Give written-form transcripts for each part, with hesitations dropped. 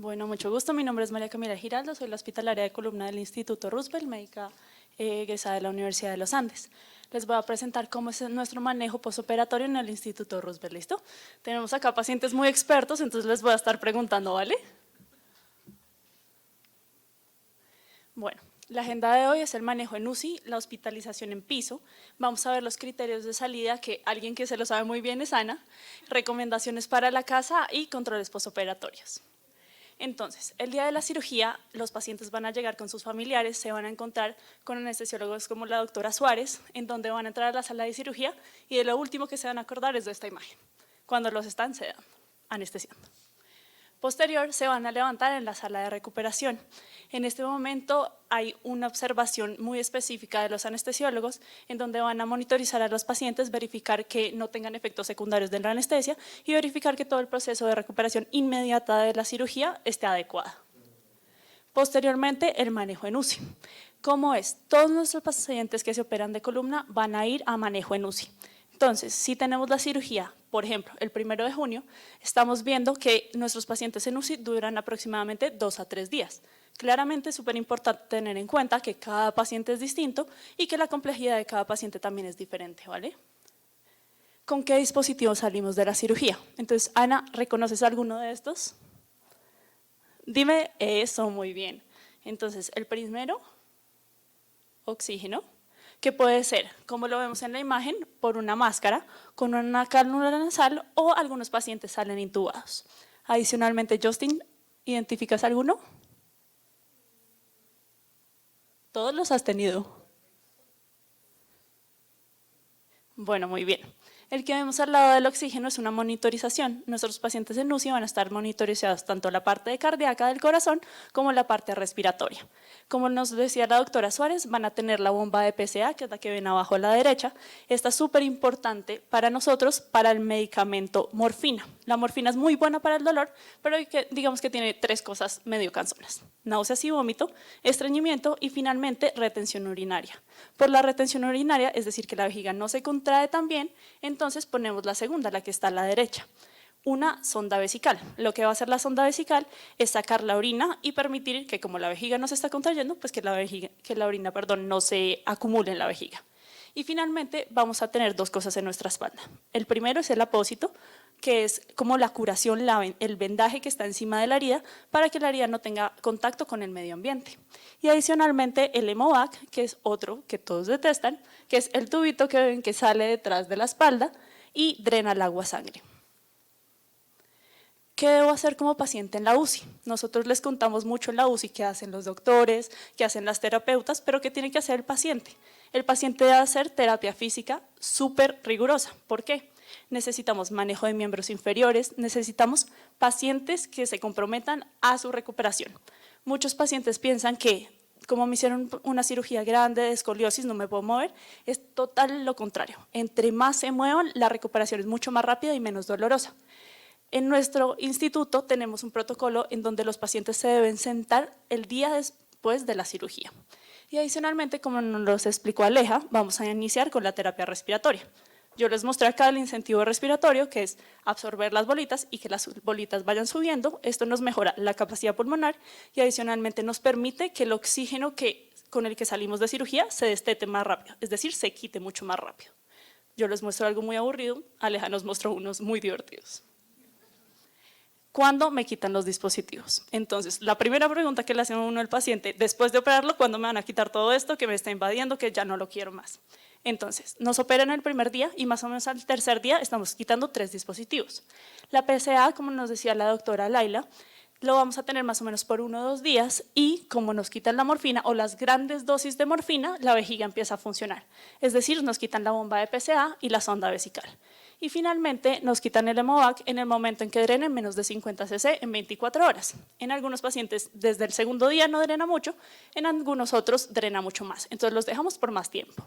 Bueno, mucho gusto. Mi nombre es María Camila Giraldo, soy la hospitalaria de columna del Instituto Roosevelt, médica egresada de la Universidad de los Andes. Les voy a presentar cómo es nuestro manejo postoperatorio en el Instituto Roosevelt, ¿listo? Tenemos acá pacientes muy expertos, entonces les voy a estar preguntando, ¿vale? Bueno, la agenda de hoy es el manejo en UCI, la hospitalización en piso. Vamos a ver los criterios de salida, que alguien que se lo sabe muy bien es Ana, recomendaciones para la casa y controles postoperatorios. Entonces, el día de la cirugía, los pacientes van a llegar con sus familiares, se van a encontrar con anestesiólogos como la doctora Suárez, en donde van a entrar a la sala de cirugía y de lo último que se van a acordar es de esta imagen, cuando los están sedando, anestesiando. Posterior, se van a levantar en la sala de recuperación. En este momento hay una observación muy específica de los anestesiólogos en donde van a monitorizar a los pacientes, verificar que no tengan efectos secundarios de la anestesia y verificar que todo el proceso de recuperación inmediata de la cirugía esté adecuado. Posteriormente, el manejo en UCI. ¿Cómo es? Todos nuestros pacientes que se operan de columna van a ir a manejo en UCI. Entonces, si tenemos la cirugía, por ejemplo, el 1 de junio, estamos viendo que nuestros pacientes en UCI duran aproximadamente 2 a 3 días. Claramente es súper importante tener en cuenta que cada paciente es distinto y que la complejidad de cada paciente también es diferente, ¿vale? ¿Con qué dispositivo salimos de la cirugía? Entonces, Ana, ¿reconoces alguno de estos? Dime eso, muy bien. Entonces, el primero, oxígeno, que puede ser, como lo vemos en la imagen, por una máscara, con una cánula nasal o algunos pacientes salen intubados. Adicionalmente, Justin, ¿identificas alguno? ¿Todos los has tenido? Bueno, muy bien. El que vemos al lado del oxígeno es una monitorización. Nuestros pacientes en UCI van a estar monitorizados tanto la parte cardíaca del corazón como la parte respiratoria. Como nos decía la doctora Suárez, van a tener la bomba de PCA, que es la que ven abajo a la derecha. Esta es súper importante para nosotros, para el medicamento morfina. La morfina es muy buena para el dolor, pero digamos que tiene 3 cosas medio cansonas: náuseas y vómito, estreñimiento y finalmente retención urinaria. Por la retención urinaria, es decir, que la vejiga no se contrae tan bien, entonces ponemos la segunda, la que está a la derecha, una sonda vesical. Lo que va a hacer la sonda vesical es sacar la orina y permitir que, como la vejiga no se está contrayendo, pues que la orina no se acumule en la vejiga. Y finalmente vamos a tener 2 cosas en nuestra espalda. El primero es el apósito, que es como la curación, el vendaje que está encima de la herida para que la herida no tenga contacto con el medio ambiente. Y adicionalmente el hemovac, que es otro que todos detestan, que es el tubito que ven que sale detrás de la espalda y drena el agua sangre. ¿Qué debo hacer como paciente en la UCI? Nosotros les contamos mucho en la UCI qué hacen los doctores, qué hacen las terapeutas, pero ¿qué tiene que hacer el paciente? El paciente debe hacer terapia física súper rigurosa. ¿Por qué? Necesitamos manejo de miembros inferiores, necesitamos pacientes que se comprometan a su recuperación. Muchos pacientes piensan que, como me hicieron una cirugía grande de escoliosis, no me puedo mover. Es total lo contrario. Entre más se muevan, la recuperación es mucho más rápida y menos dolorosa. En nuestro instituto tenemos un protocolo en donde los pacientes se deben sentar el día después de la cirugía. Y adicionalmente, como nos lo explicó Aleja, vamos a iniciar con la terapia respiratoria. Yo les mostré acá el incentivo respiratorio, que es absorber las bolitas y que las bolitas vayan subiendo. Esto nos mejora la capacidad pulmonar y adicionalmente nos permite que el oxígeno con el que salimos de cirugía se destete más rápido, es decir, se quite mucho más rápido. Yo les muestro algo muy aburrido, Aleja nos mostró unos muy divertidos. ¿Cuándo me quitan los dispositivos? Entonces, la primera pregunta que le hace uno al paciente, después de operarlo, ¿cuándo me van a quitar todo esto que me está invadiendo, que ya no lo quiero más? Entonces, nos operan el primer día y más o menos al tercer día estamos quitando 3 dispositivos. La PCA, como nos decía la doctora Laila, lo vamos a tener más o menos por 1 o 2 días y como nos quitan la morfina o las grandes dosis de morfina, la vejiga empieza a funcionar. Es decir, nos quitan la bomba de PCA y la sonda vesical. Y finalmente nos quitan el hemovac en el momento en que drenen menos de 50 cc en 24 horas. En algunos pacientes desde el segundo día no drena mucho, en algunos otros drena mucho más. Entonces los dejamos por más tiempo.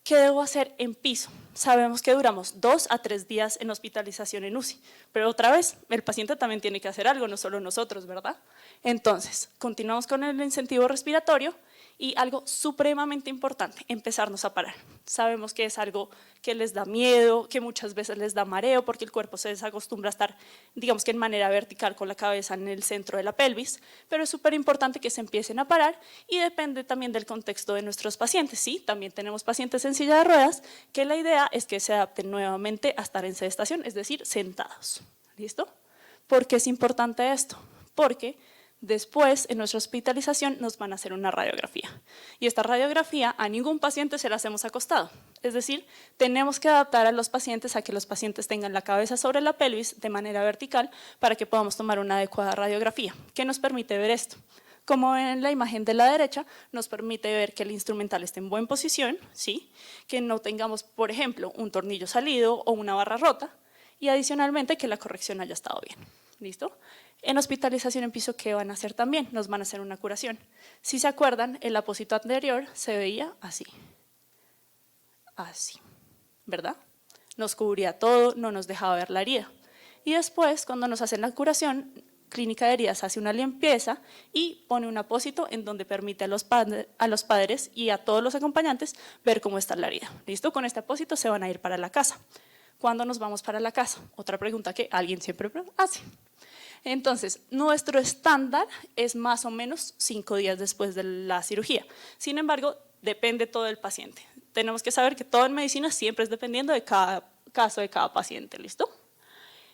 ¿Qué debo hacer en piso? Sabemos que duramos 2 a 3 días en hospitalización en UCI, pero otra vez, el paciente también tiene que hacer algo, no solo nosotros, ¿verdad? Entonces, continuamos con el incentivo respiratorio Y algo supremamente importante, empezarnos a parar. Sabemos que es algo que les da miedo, que muchas veces les da mareo porque el cuerpo se desacostumbra a estar, digamos que en manera vertical con la cabeza en el centro de la pelvis, pero es súper importante que se empiecen a parar y depende también del contexto de nuestros pacientes. Sí, también tenemos pacientes en silla de ruedas que la idea es que se adapten nuevamente a estar en sedestación, es decir, sentados. ¿Listo? ¿Por qué es importante esto? Porque después, en nuestra hospitalización, nos van a hacer una radiografía. Y esta radiografía a ningún paciente se la hacemos acostado. Es decir, tenemos que adaptar a los pacientes a que los pacientes tengan la cabeza sobre la pelvis de manera vertical para que podamos tomar una adecuada radiografía. ¿Qué nos permite ver esto? Como ven en la imagen de la derecha, nos permite ver que el instrumental esté en buena posición, ¿sí? Que no tengamos, por ejemplo, un tornillo salido o una barra rota, y adicionalmente que la corrección haya estado bien. ¿Listo? En hospitalización en piso, ¿qué van a hacer también? Nos van a hacer una curación. Si se acuerdan, el apósito anterior se veía así. Así, ¿verdad? Nos cubría todo, no nos dejaba ver la herida. Y después, cuando nos hacen la curación, Clínica de Heridas hace una limpieza y pone un apósito en donde permite a los padres y a todos los acompañantes ver cómo está la herida. ¿Listo? Con este apósito se van a ir para la casa. ¿Cuándo nos vamos para la casa? Otra pregunta que alguien siempre hace. Entonces, nuestro estándar es más o menos 5 días después de la cirugía. Sin embargo, depende todo del paciente. Tenemos que saber que todo en medicina siempre es dependiendo de cada caso de cada paciente, ¿listo?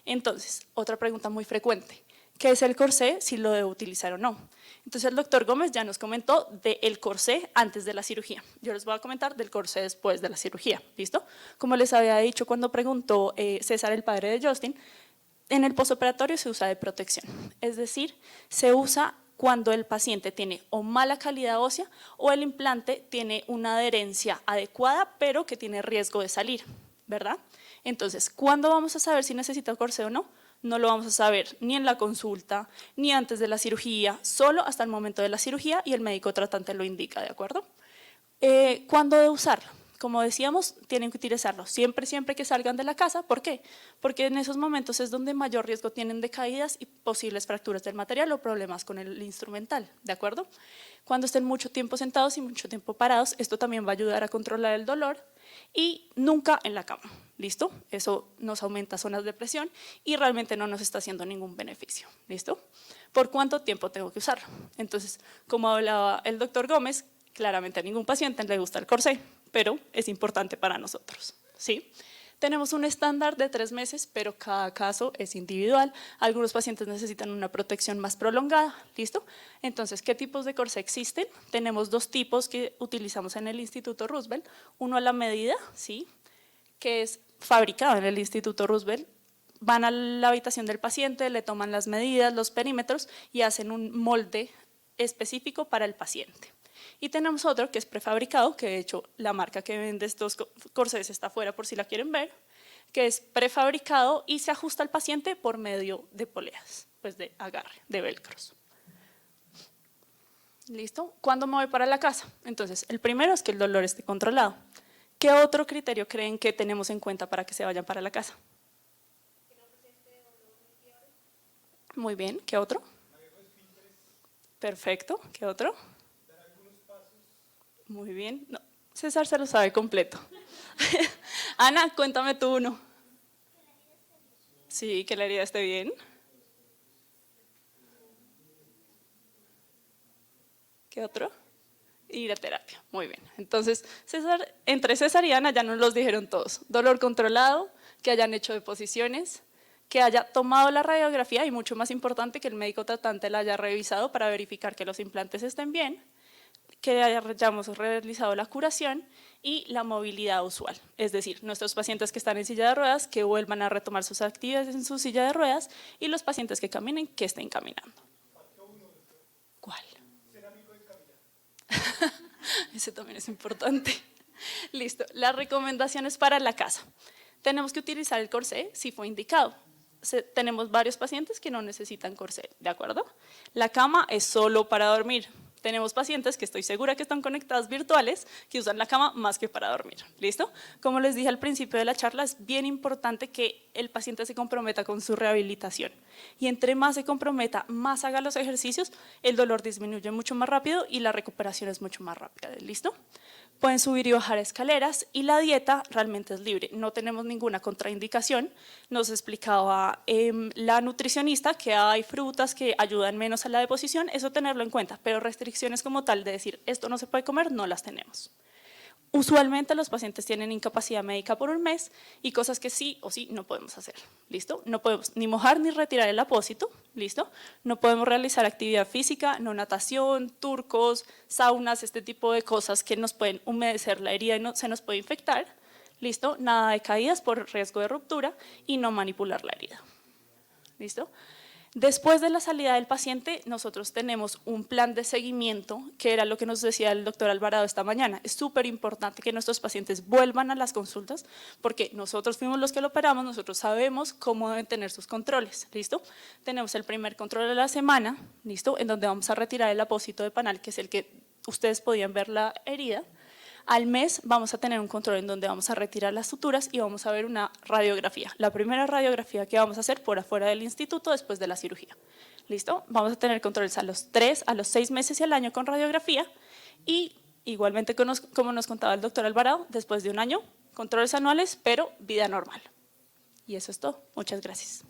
Entonces, otra pregunta muy frecuente. ¿Qué es el corsé? Si lo debo utilizar o no. Entonces, el doctor Gómez ya nos comentó del corsé antes de la cirugía. Yo les voy a comentar del corsé después de la cirugía, ¿listo? Como les había dicho cuando preguntó César, el padre de Justin, en el postoperatorio se usa de protección, es decir, se usa cuando el paciente tiene o mala calidad ósea o el implante tiene una adherencia adecuada pero que tiene riesgo de salir, ¿verdad? Entonces, ¿cuándo vamos a saber si necesita corsé o no? No lo vamos a saber ni en la consulta, ni antes de la cirugía, solo hasta el momento de la cirugía y el médico tratante lo indica, ¿de acuerdo? ¿Cuándo debe usarlo? Como decíamos, tienen que utilizarlo siempre que salgan de la casa. ¿Por qué? Porque en esos momentos es donde mayor riesgo tienen de caídas y posibles fracturas del material o problemas con el instrumental, ¿de acuerdo? Cuando estén mucho tiempo sentados y mucho tiempo parados, esto también va a ayudar a controlar el dolor y nunca en la cama, ¿listo? Eso nos aumenta zonas de presión y realmente no nos está haciendo ningún beneficio, ¿listo? ¿Por cuánto tiempo tengo que usarlo? Entonces, como hablaba el doctor Gómez, claramente a ningún paciente le gusta el corsé, pero es importante para nosotros, ¿sí? Tenemos un estándar de 3 meses, pero cada caso es individual. Algunos pacientes necesitan una protección más prolongada, ¿listo? Entonces, ¿qué tipos de corsé existen? Tenemos 2 tipos que utilizamos en el Instituto Roosevelt. Uno a la medida, ¿sí? Que es fabricado en el Instituto Roosevelt. Van a la habitación del paciente, le toman las medidas, los perímetros y hacen un molde específico para el paciente. Y tenemos otro que es prefabricado, que de hecho la marca que vende estos corsés está afuera por si la quieren ver, que es prefabricado y se ajusta al paciente por medio de poleas, pues de agarre, de velcros. ¿Listo? ¿Cuándo me voy para la casa? Entonces, el primero es que el dolor esté controlado. ¿Qué otro criterio creen que tenemos en cuenta para que se vayan para la casa? Muy bien, ¿qué otro? Perfecto, ¿qué otro? Muy bien. No, César se lo sabe completo. Ana, cuéntame tú uno. Sí, que la herida esté bien. ¿Qué otro? Ir a terapia. Muy bien. Entonces, César, entre César y Ana ya nos los dijeron todos. Dolor controlado, que hayan hecho deposiciones, que haya tomado la radiografía y mucho más importante que el médico tratante la haya revisado para verificar que los implantes estén bien, que hayamos realizado la curación y la movilidad usual, es decir, nuestros pacientes que están en silla de ruedas que vuelvan a retomar sus actividades en su silla de ruedas y los pacientes que caminen que estén caminando. ¿Cuál? Cerámico de cavidad. Ese también es importante. Listo, las recomendaciones para la casa. Tenemos que utilizar el corsé si fue indicado. Tenemos varios pacientes que no necesitan corsé, ¿de acuerdo? La cama es solo para dormir. Tenemos pacientes que estoy segura que están conectadas virtuales que usan la cama más que para dormir, ¿listo? Como les dije al principio de la charla, es bien importante que el paciente se comprometa con su rehabilitación. Y entre más se comprometa, más haga los ejercicios, el dolor disminuye mucho más rápido y la recuperación es mucho más rápida. ¿Listo? Pueden subir y bajar escaleras y la dieta realmente es libre, no tenemos ninguna contraindicación. Nos explicaba la nutricionista que hay frutas que ayudan menos a la deposición, eso tenerlo en cuenta, pero restricciones como tal de decir esto no se puede comer, no las tenemos. Usualmente los pacientes tienen incapacidad médica por un mes y cosas que sí o sí no podemos hacer, ¿listo? No podemos ni mojar ni retirar el apósito, ¿listo? No podemos realizar actividad física, no natación, turcos, saunas, este tipo de cosas que nos pueden humedecer la herida y se nos puede infectar, ¿listo? Nada de caídas por riesgo de ruptura y no manipular la herida, ¿listo? Después de la salida del paciente, nosotros tenemos un plan de seguimiento, que era lo que nos decía el doctor Alvarado esta mañana. Es súper importante que nuestros pacientes vuelvan a las consultas, porque nosotros fuimos los que lo operamos, nosotros sabemos cómo deben tener sus controles, ¿listo? Tenemos el primer control de la semana, ¿listo? En donde vamos a retirar el apósito de panal, que es el que ustedes podían ver la herida. Al mes vamos a tener un control en donde vamos a retirar las suturas y vamos a ver una radiografía. La primera radiografía que vamos a hacer por afuera del instituto después de la cirugía. ¿Listo? Vamos a tener controles a los 3, a los 6 meses y al año con radiografía y igualmente como nos contaba el doctor Alvarado, después de un año, controles anuales, pero vida normal. Y eso es todo. Muchas gracias.